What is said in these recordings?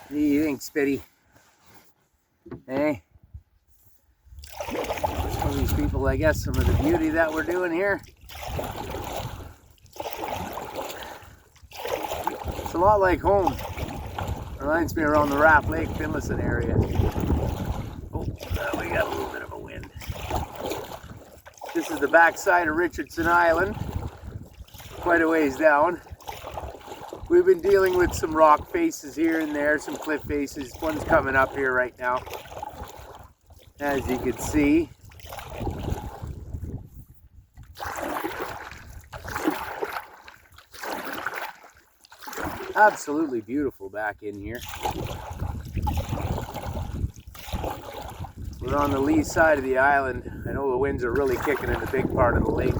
What do you think, Spitty? Hey? Some of these people, I guess, some of the beauty that we're doing here. It's a lot like home. Reminds me around the Raft Lake, Finlayson area. Oh, we got a little bit of a wind. This is the backside of Richardson Island, quite a ways down. We've been dealing with some rock faces here and there, some cliff faces. One's coming up here right now, as you can see. Absolutely beautiful back in here. We're on the lee side of the island. I know the winds are really kicking in the big part of the lake.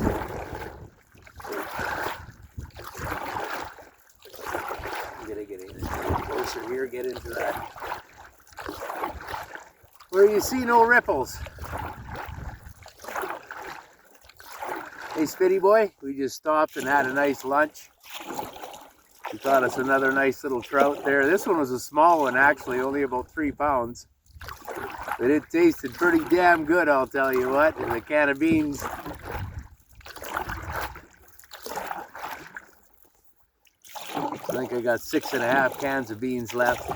I'm gonna get in closer here, get into that. Where you see no ripples. Hey, Spitty boy, we just stopped and had a nice lunch. We caught us another nice little trout there. This one was a small one, actually, only about 3 pounds. But it tasted pretty damn good, I'll tell you what, in a can of beans. I think I got 6.5 cans of beans left.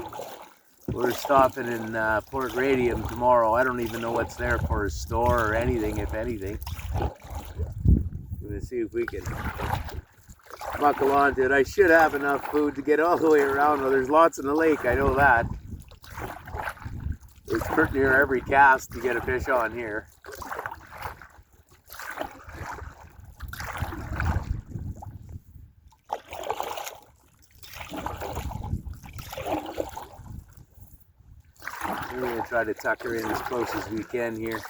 We're stopping in Port Radium tomorrow. I don't even know what's there for a store or anything, if anything. We're gonna see if we can buckle onto it. I should have enough food to get all the way around. Well, there's lots in the lake, I know that. It's pretty near every cast to get a fish on here. We're going to try to tuck her in as close as we can here.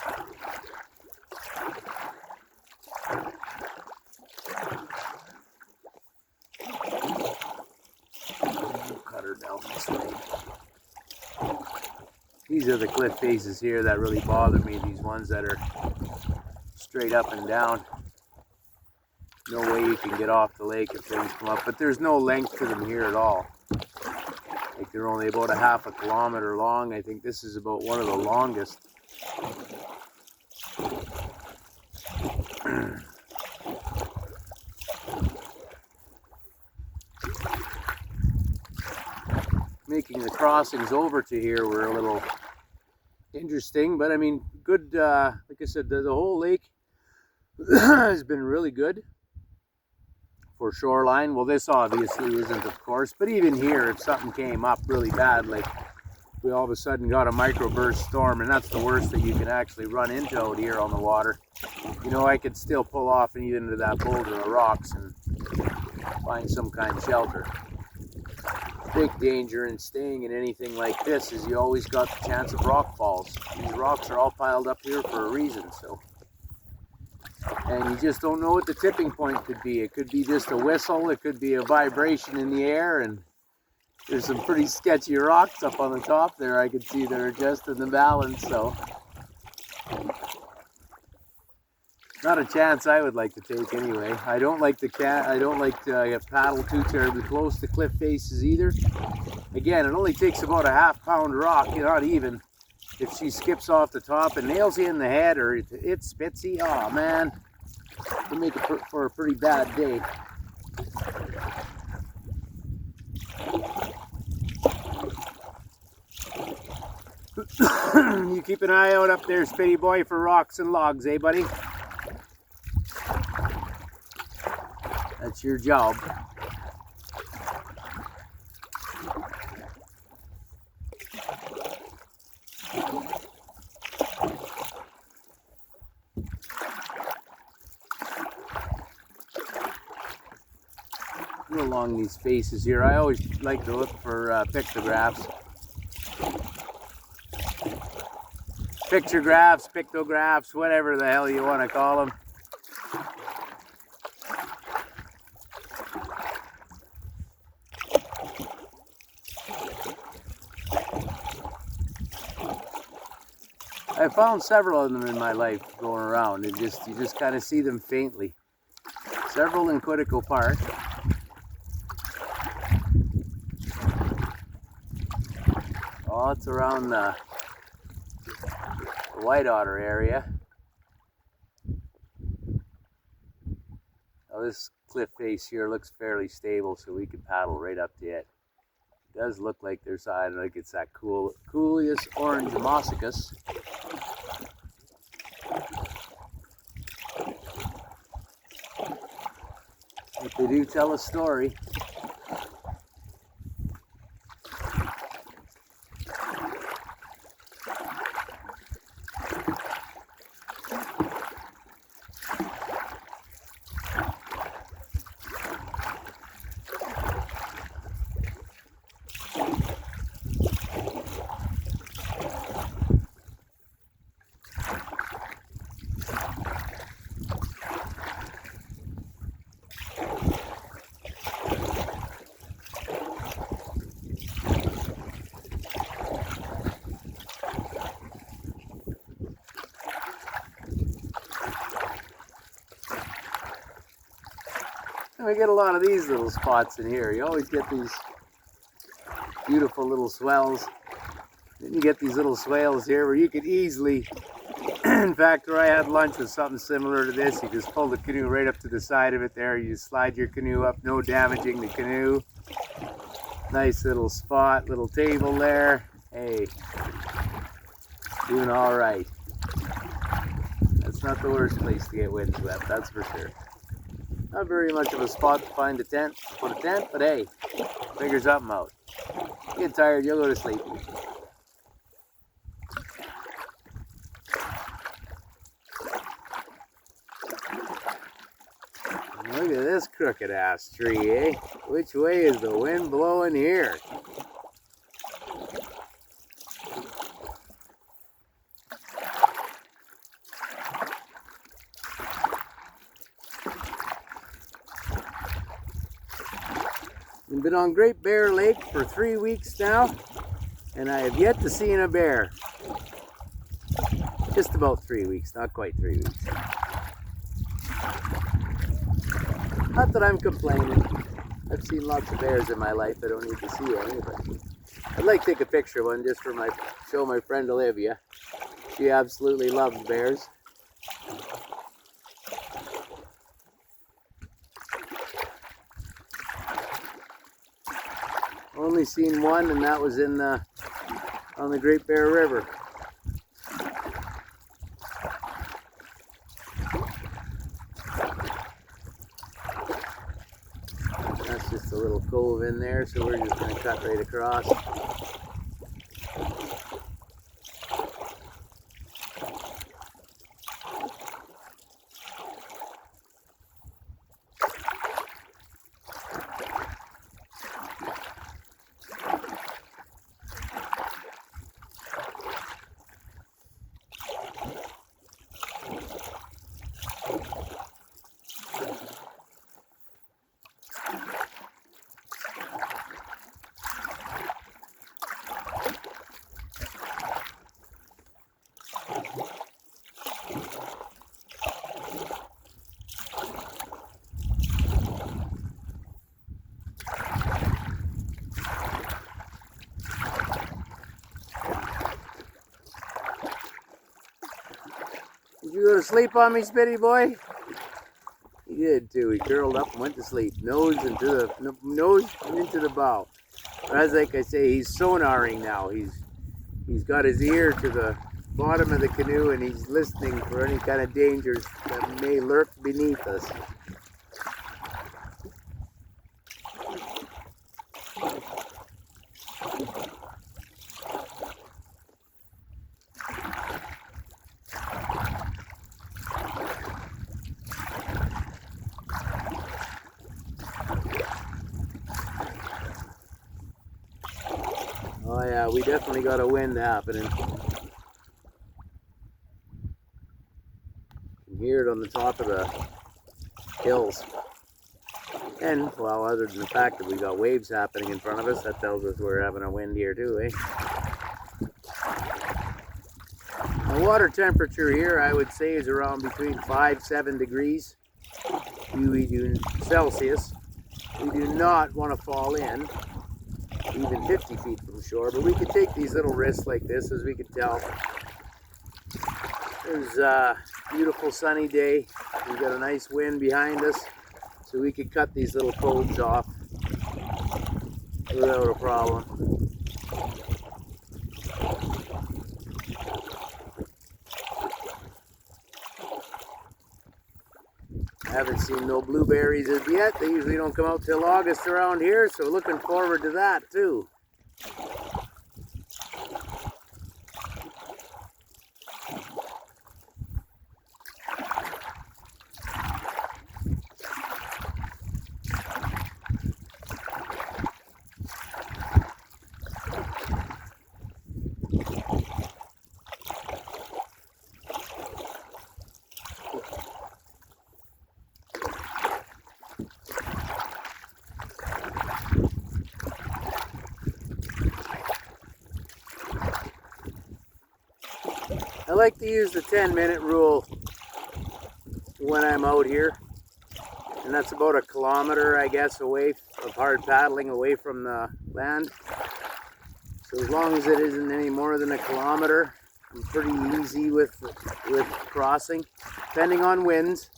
We'll cut her down this way. These are the cliff faces here that really bother me, these ones that are straight up and down. No way you can get off the lake if things come up, but there's no length to them here at all. Like they're only about a half a kilometer long. I think this is about one of the longest. Making the crossings over to here were a little interesting, but I mean, good, like I said, the whole lake has been really good for shoreline. Well, this obviously isn't, of course, but even here, if something came up really bad, like we all of a sudden got a microburst storm, and that's the worst that you can actually run into out here on the water. You know, I could still pull off and even into that boulder of rocks and find some kind of shelter. Big danger in staying in anything like this is you always got the chance of rock falls. These rocks are all piled up here for a reason, so. And you just don't know what the tipping point could be. It could be just a whistle, it could be a vibration in the air, and there's some pretty sketchy rocks up on the top there I could see that are just in the balance, so. Not a chance I would like to take anyway. I don't like to paddle too terribly close to cliff faces either. Again, it only takes about a half-pound rock, not even. If she skips off the top and nails you in the head or it's spitsy, oh man, it'll make it for a pretty bad day. You keep an eye out up there, Spitty boy, for rocks and logs, eh, buddy? That's your job. Go along these faces here. I always like to look for pictographs. Pictographs, whatever the hell you want to call them. I found several of them in my life going around. You just kind of see them faintly. Several in Quetico Park. Oh, it's around the White Otter area. Now this cliff face here looks fairly stable, so we can paddle right up to it. It does look like there's, I don't know, like it's that Coolus orange mossicus. But they do tell a story. And we get a lot of these little spots in here. You always get these beautiful little swells. Then you get these little swales here where you could easily, in fact, where I had lunch with something similar to this, you just pull the canoe right up to the side of it there. You just slide your canoe up, no damaging the canoe. Nice little spot, little table there. Hey, doing all right. That's not the worst place to get windswept, that's for sure. Not very much of a spot to find a tent, put a tent, but hey, figure something out. Get tired, you'll go to sleep. Look at this crooked ass tree, eh? Which way is the wind blowing here? I've been on Great Bear Lake for 3 weeks now, and I have yet to see a bear. Just about 3 weeks, not quite 3 weeks. Not that I'm complaining. I've seen lots of bears in my life. I don't need to see any, but I'd like to take a picture of one just for show my friend Olivia. She absolutely loves bears. Only seen one, and that was on the Great Bear River. That's just a little cove in there, so we're just going to cut right across. Did you go to sleep on me, Spitty boy? He did too. He curled up and went to sleep, nose into the bow. As like I say, he's sonaring now. He's got his ear to the bottom of the canoe, and he's listening for any kind of dangers that may lurk beneath us. Oh yeah, we definitely got a wind happening. You can hear it on the top of the hills. And, well, other than the fact that we got waves happening in front of us, that tells us we're having a wind here too, eh? The water temperature here, I would say, is around between 5-7 degrees Celsius. We do not want to fall in. We even 50 feet from shore, but we could take these little risks like this. As we could tell, it was a beautiful sunny day. We've got a nice wind behind us, so we could cut these little coves off without a problem. I haven't seen no blueberries as yet. They usually don't come out till August around here, so looking forward to that too. I like to use the 10-minute rule when I'm out here, and that's about 1 kilometer, I guess, away of hard paddling away from the land. So as long as it isn't any more than 1 kilometer, I'm pretty easy with crossing, depending on winds.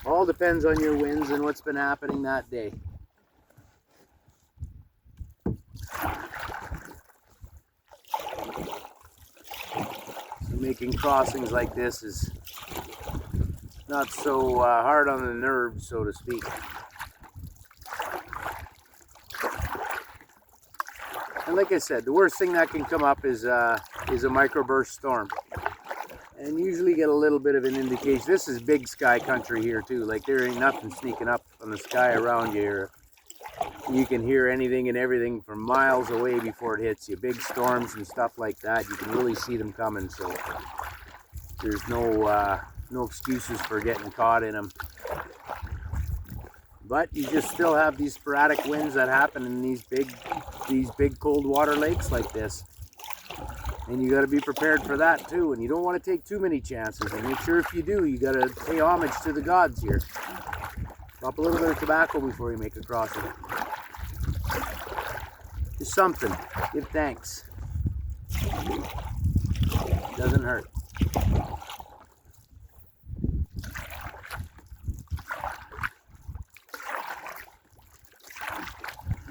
All depends on your winds and what's been happening that day. Making crossings like this is not so hard on the nerves, so to speak. And like I said, the worst thing that can come up is a microburst storm, and usually get a little bit of an indication. This is big sky country here too. Like, there ain't nothing sneaking up on the sky around you here. You can hear anything and everything from miles away before it hits you. Big storms and stuff like that, you can really see them coming. So there's no excuses for getting caught in them. But you just still have these sporadic winds that happen in these big cold water lakes like this. And you got to be prepared for that too. And you don't want to take too many chances. And make sure if you do, you got to pay homage to the gods here. Drop a little bit of tobacco before you make a crossing. Just something. Give thanks. Doesn't hurt.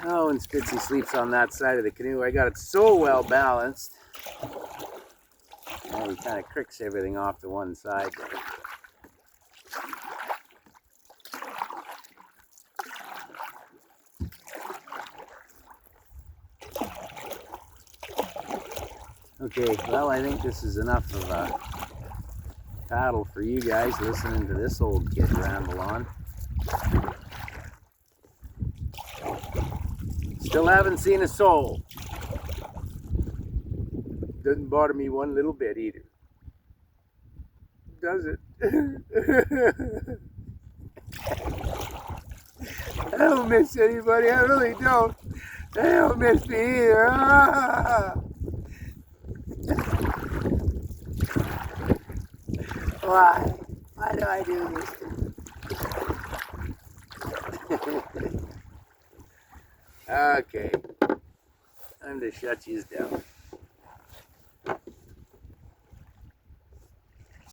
Oh, and Spitzy sleeps on that side of the canoe. I got it so well balanced. And he kind of cricks everything off to one side. Okay, well, I think this is enough of a paddle for you guys listening to this old kid ramble on. Still haven't seen a soul. Doesn't bother me one little bit either. Does it? I don't miss anybody, I really don't. They don't miss me either. Why? Why do I do this to me? Okay. Time to shut you down.